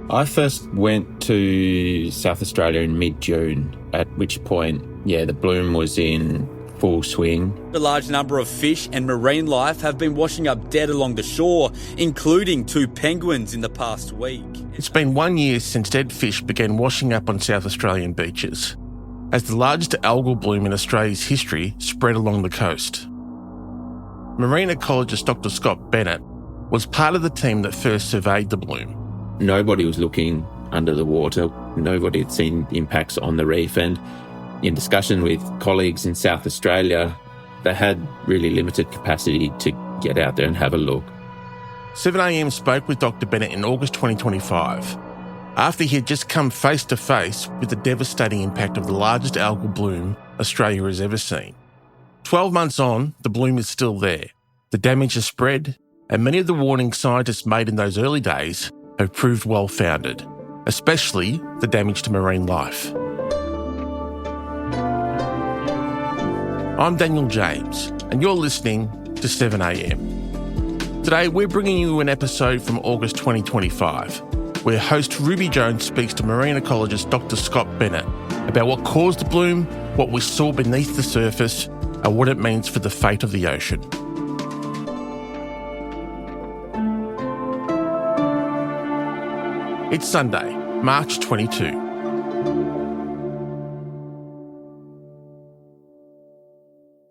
I first went to South Australia in mid-June, at which point, the bloom was in full swing. A large number of fish and marine life have been washing up dead along the shore, including 2 penguins in the past week. It's been 1 year since dead fish began washing up on South Australian beaches, as the largest algal bloom in Australia's history spread along the coast. Marine ecologist Dr Scott Bennett was part of the team that first surveyed the bloom. Nobody was looking under the water. Nobody had seen impacts on the reef. And in discussion with colleagues in South Australia, they had really limited capacity to get out there and have a look. 7am spoke with Dr Bennett in August 2025, after he had just come face to face with the devastating impact of the largest algal bloom Australia has ever seen. 12 months on, the bloom is still there. The damage has spread, and many of the warnings scientists made in those early days have proved well-founded, especially the damage to marine life. I'm Daniel James, and you're listening to 7am. Today, we're bringing you an episode from August 2025, where host Ruby Jones speaks to marine ecologist Dr Scott Bennett about what caused the bloom, what we saw beneath the surface, and what it means for the fate of the ocean. It's Sunday, March 22.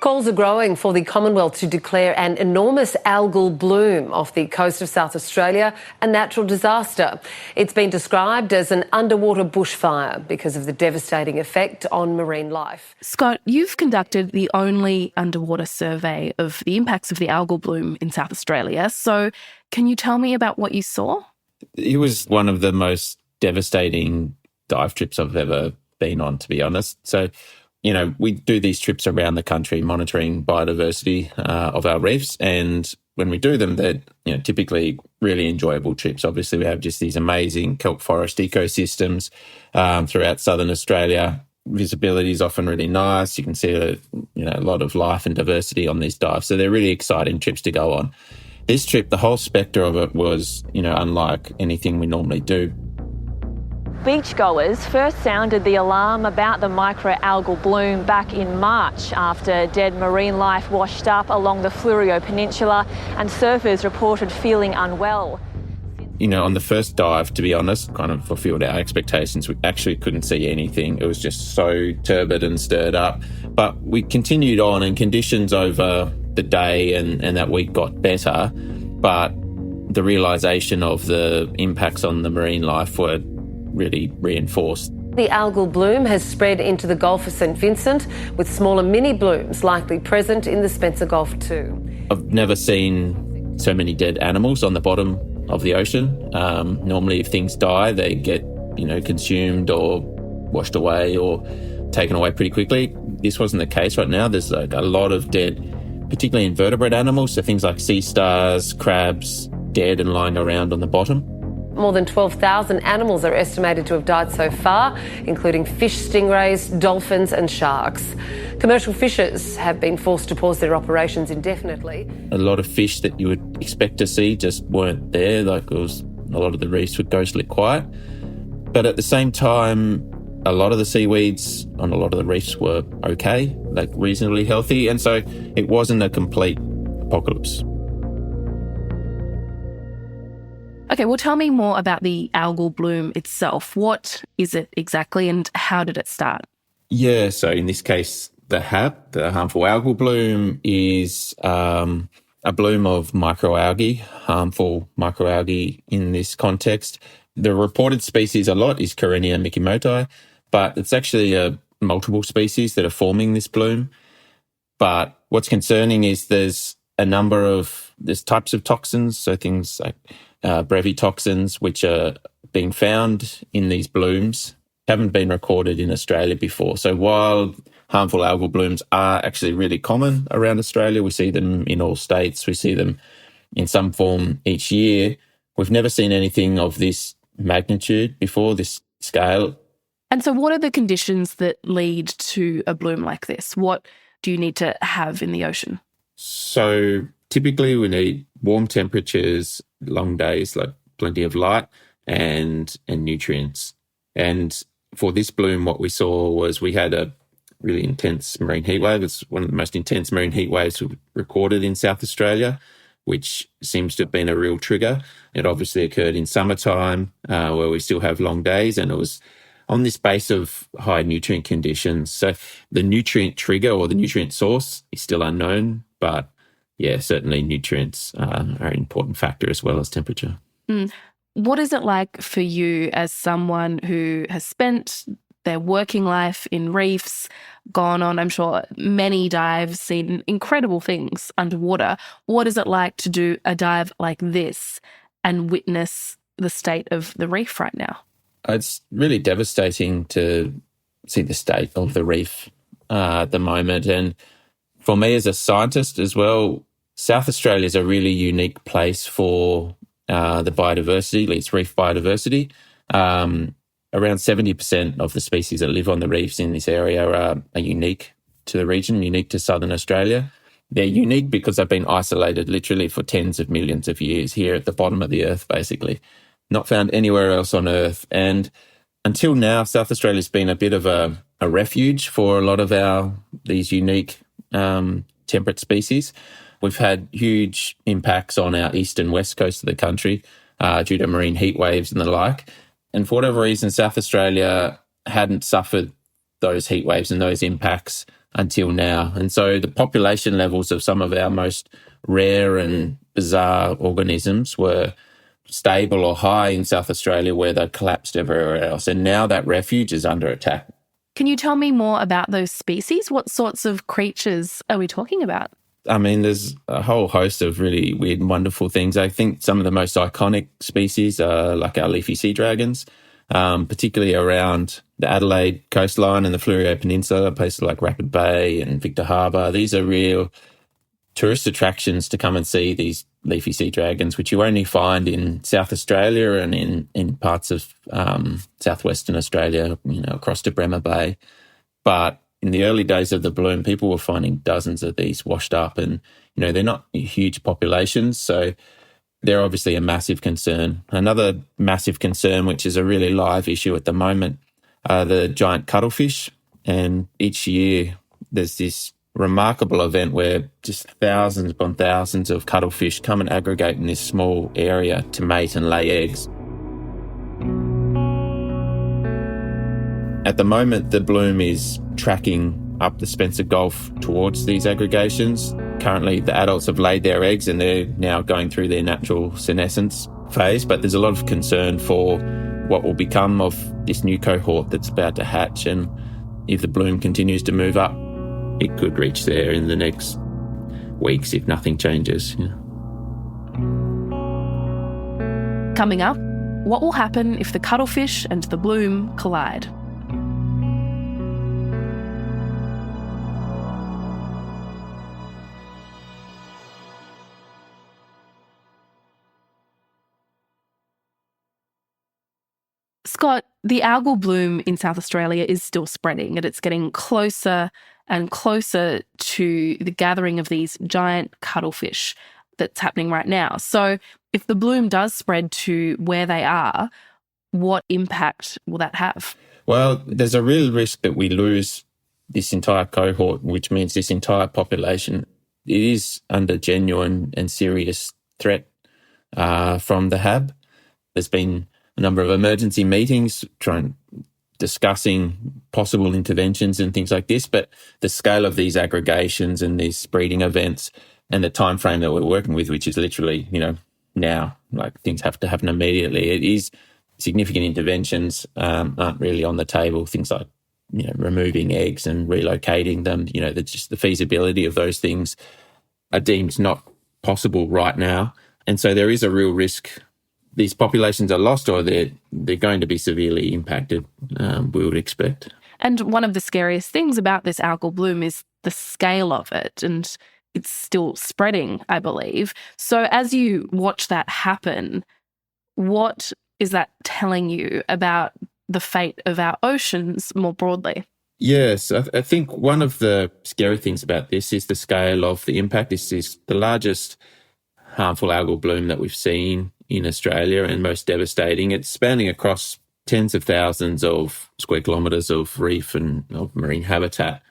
Calls are growing for the Commonwealth to declare an enormous algal bloom off the coast of South Australia a natural disaster. It's been described as an underwater bushfire because of the devastating effect on marine life. Scott, you've conducted the only underwater survey of the impacts of the algal bloom in South Australia. So can you tell me about what you saw? It was one of the most devastating dive trips I've ever been on, to be honest. So, we do these trips around the country monitoring biodiversity of our reefs. And when we do them, they're typically really enjoyable trips. Obviously, we have just these amazing kelp forest ecosystems throughout southern Australia. Visibility is often really nice. You can see a lot of life and diversity on these dives. So they're really exciting trips to go on. This trip, the whole spectre of it was, unlike anything we normally do. Beachgoers first sounded the alarm about the microalgal bloom back in March after dead marine life washed up along the Fleurieu Peninsula and surfers reported feeling unwell. On the first dive, to be honest, kind of fulfilled our expectations. We actually couldn't see anything. It was just so turbid and stirred up. But we continued on, and conditions over the day and that week got better. But the realisation of the impacts on the marine life were really reinforced. The algal bloom has spread into the Gulf of St Vincent, with smaller mini blooms likely present in the Spencer Gulf too. I've never seen so many dead animals on the bottom of the ocean. Normally if things die, they get, consumed or washed away or taken away pretty quickly. This wasn't the case right now. There's a lot of dead, particularly invertebrate animals, so things like sea stars, crabs, dead and lying around on the bottom. More than 12,000 animals are estimated to have died so far, including fish, stingrays, dolphins and sharks. Commercial fishers have been forced to pause their operations indefinitely. A lot of fish that you would expect to see just weren't there. A lot of the reefs were ghostly quiet. But at the same time, a lot of the seaweeds on a lot of the reefs were okay, reasonably healthy. And so it wasn't a complete apocalypse. Okay, well, tell me more about the algal bloom itself. What is it exactly and how did it start? Yeah, so in this case, the HAB, the harmful algal bloom, is a bloom of microalgae, harmful microalgae in this context. The reported species a lot is Karenia mikimoti, but it's actually multiple species that are forming this bloom. But what's concerning is there's types of toxins, so things like brevitoxins, which are being found in these blooms, haven't been recorded in Australia before. So while harmful algal blooms are actually really common around Australia, we see them in all states, we see them in some form each year, we've never seen anything of this magnitude before, this scale. And so what are the conditions that lead to a bloom like this? What do you need to have in the ocean? So typically we need warm temperatures, long days, plenty of light. and nutrients. And for this bloom, what we saw was we had a really intense marine heat wave. It's one of the most intense marine heat waves we've recorded in South Australia, which seems to have been a real trigger. It obviously occurred in summertime, where we still have long days, and it was on this base of high nutrient conditions. So the nutrient trigger or the nutrient source is still unknown, but yeah, certainly nutrients are an important factor as well as temperature. What is it like for you as someone who has spent their working life in reefs, gone on, I'm sure, many dives, seen incredible things underwater? What is it like to do a dive like this and witness the state of the reef right now? It's really devastating to see the state of the reef at the moment. And for me as a scientist as well, South Australia is a really unique place for the biodiversity, at least reef biodiversity. Around 70% of the species that live on the reefs in this area are unique to the region, unique to Southern Australia. They're unique because they've been isolated literally for tens of millions of years here at the bottom of the earth, basically. Not found anywhere else on Earth. And until now, South Australia's been a bit of a refuge for a lot of these unique temperate species. We've had huge impacts on our east and west coast of the country due to marine heat waves and the like. And for whatever reason, South Australia hadn't suffered those heat waves and those impacts until now. And so the population levels of some of our most rare and bizarre organisms were stable or high in South Australia, where they'd collapsed everywhere else. And now that refuge is under attack. Can you tell me more about those species? What sorts of creatures are we talking about? I mean, there's a whole host of really weird and wonderful things. I think some of the most iconic species are like our leafy sea dragons, particularly around the Adelaide coastline and the Fleurieu Peninsula, places like Rapid Bay and Victor Harbour. These are real tourist attractions to come and see these leafy sea dragons, which you only find in South Australia and in parts of southwestern Australia, across to Bremer Bay. But in the early days of the bloom, people were finding dozens of these washed up, and they're not huge populations, so they're obviously a massive concern. Another massive concern, which is a really live issue at the moment, are the giant cuttlefish. And each year there's this remarkable event where just thousands upon thousands of cuttlefish come and aggregate in this small area to mate and lay eggs. At the moment, the bloom is tracking up the Spencer Gulf towards these aggregations. Currently, the adults have laid their eggs and they're now going through their natural senescence phase, but there's a lot of concern for what will become of this new cohort that's about to hatch. And if the bloom continues to move up, it could reach there in the next weeks if nothing changes. Coming up, what will happen if the cuttlefish and the bloom collide? Scott, the algal bloom in South Australia is still spreading, and it's getting closer and closer to the gathering of these giant cuttlefish that's happening right now. So if the bloom does spread to where they are, what impact will that have? Well, there's a real risk that we lose this entire cohort, which means this entire population. It is under genuine and serious threat from the HAB. There's been a number of emergency meetings discussing possible interventions and things like this, but the scale of these aggregations and these breeding events and the time frame that we're working with, which is literally, now, like things have to happen immediately. It is significant interventions aren't really on the table. Things like, removing eggs and relocating them, just the feasibility of those things are deemed not possible right now. And so there is a real risk these populations are lost or they're going to be severely impacted, we would expect. And one of the scariest things about this algal bloom is the scale of it, and it's still spreading, I believe. So as you watch that happen, what is that telling you about the fate of our oceans more broadly? Yes, I think one of the scary things about this is the scale of the impact. This is the largest harmful algal bloom that we've seen in Australia and most devastating. It's spanning across tens of thousands of square kilometres of reef and of marine habitat.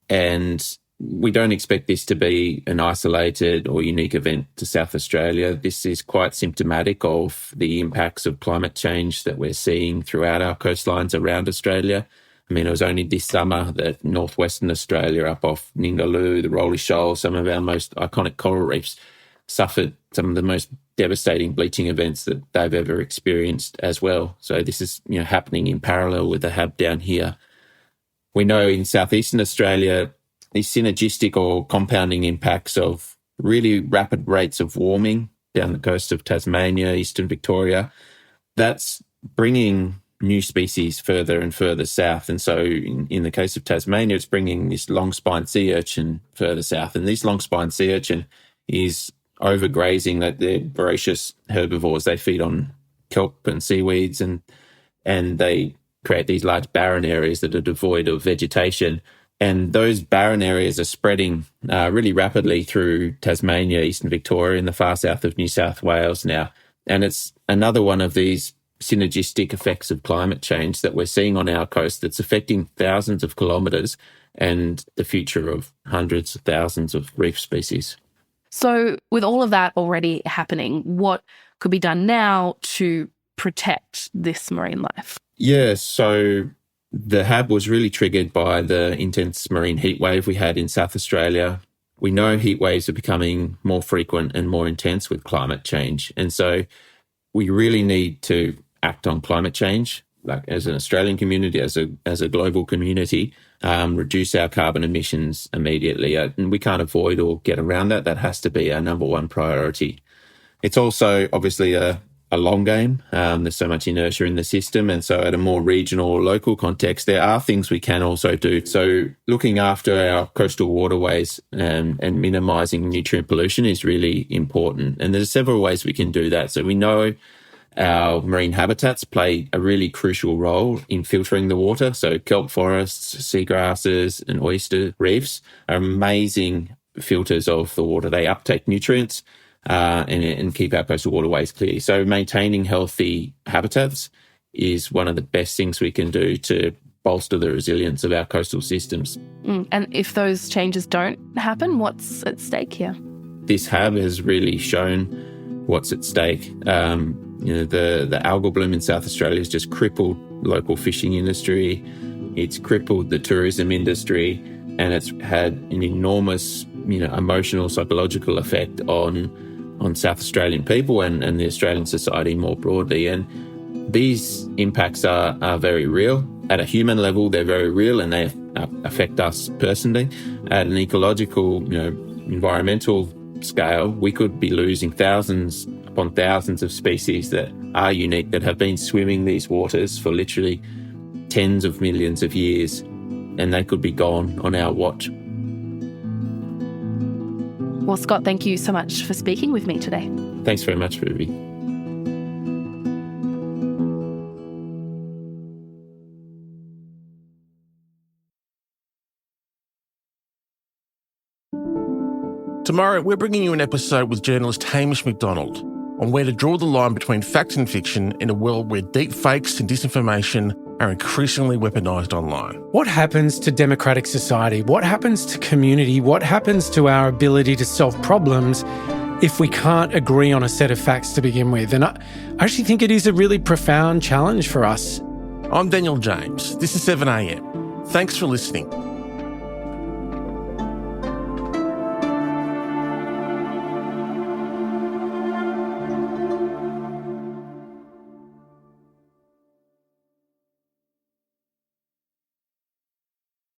And we don't expect this to be an isolated or unique event to South Australia. This is quite symptomatic of the impacts of climate change that we're seeing throughout our coastlines around Australia. I mean, it was only this summer that northwestern Australia, up off Ningaloo, the Rolly Shoal, some of our most iconic coral reefs, suffered some of the most devastating bleaching events that they've ever experienced as well. So this is, happening in parallel with the HAB down here. We know in southeastern Australia, these synergistic or compounding impacts of really rapid rates of warming down the coast of Tasmania, eastern Victoria, that's bringing new species further and further south. And so in the case of Tasmania, it's bringing this long-spined sea urchin further south. And this long-spined sea urchin is overgrazing, that they're voracious herbivores. They feed on kelp and seaweeds, and they create these large barren areas that are devoid of vegetation. And those barren areas are spreading really rapidly through Tasmania, eastern Victoria, and the far south of New South Wales now. And it's another one of these synergistic effects of climate change that we're seeing on our coast that's affecting thousands of kilometres and the future of hundreds of thousands of reef species. So with all of that already happening, what could be done now to protect this marine life? Yeah, so the HAB was really triggered by the intense marine heat wave we had in South Australia. We know heat waves are becoming more frequent and more intense with climate change. And so we really need to act on climate change, like as an Australian community, as a global community, reduce our carbon emissions immediately. And we can't avoid or get around that. That has to be our number one priority. It's also obviously a long game. There's so much inertia in the system. And so at a more regional or local context, there are things we can also do. So looking after our coastal waterways and minimising nutrient pollution is really important. And there's several ways we can do that. So we know our marine habitats play a really crucial role in filtering the water. So kelp forests, seagrasses and oyster reefs are amazing filters of the water. They uptake nutrients and keep our coastal waterways clear. So maintaining healthy habitats is one of the best things we can do to bolster the resilience of our coastal systems. And if those changes don't happen, what's at stake here? This HAB has really shown what's at stake. The algal bloom in South Australia has just crippled local fishing industry. It's crippled the tourism industry, and it's had an enormous, emotional, psychological effect on South Australian people and the Australian society more broadly. And these impacts are very real. At a human level, they're very real, and they affect us personally. At an ecological, environmental scale, we could be losing thousands upon thousands of species that are unique, that have been swimming these waters for literally tens of millions of years, and they could be gone on our watch. Well, Scott, thank you so much for speaking with me today. Thanks very much, Ruby. Tomorrow, we're bringing you an episode with journalist Hamish McDonald on where to draw the line between fact and fiction in a world where deep fakes and disinformation are increasingly weaponised online. What happens to democratic society? What happens to community? What happens to our ability to solve problems if we can't agree on a set of facts to begin with? And I actually think it is a really profound challenge for us. I'm Daniel James. This is 7am. Thanks for listening.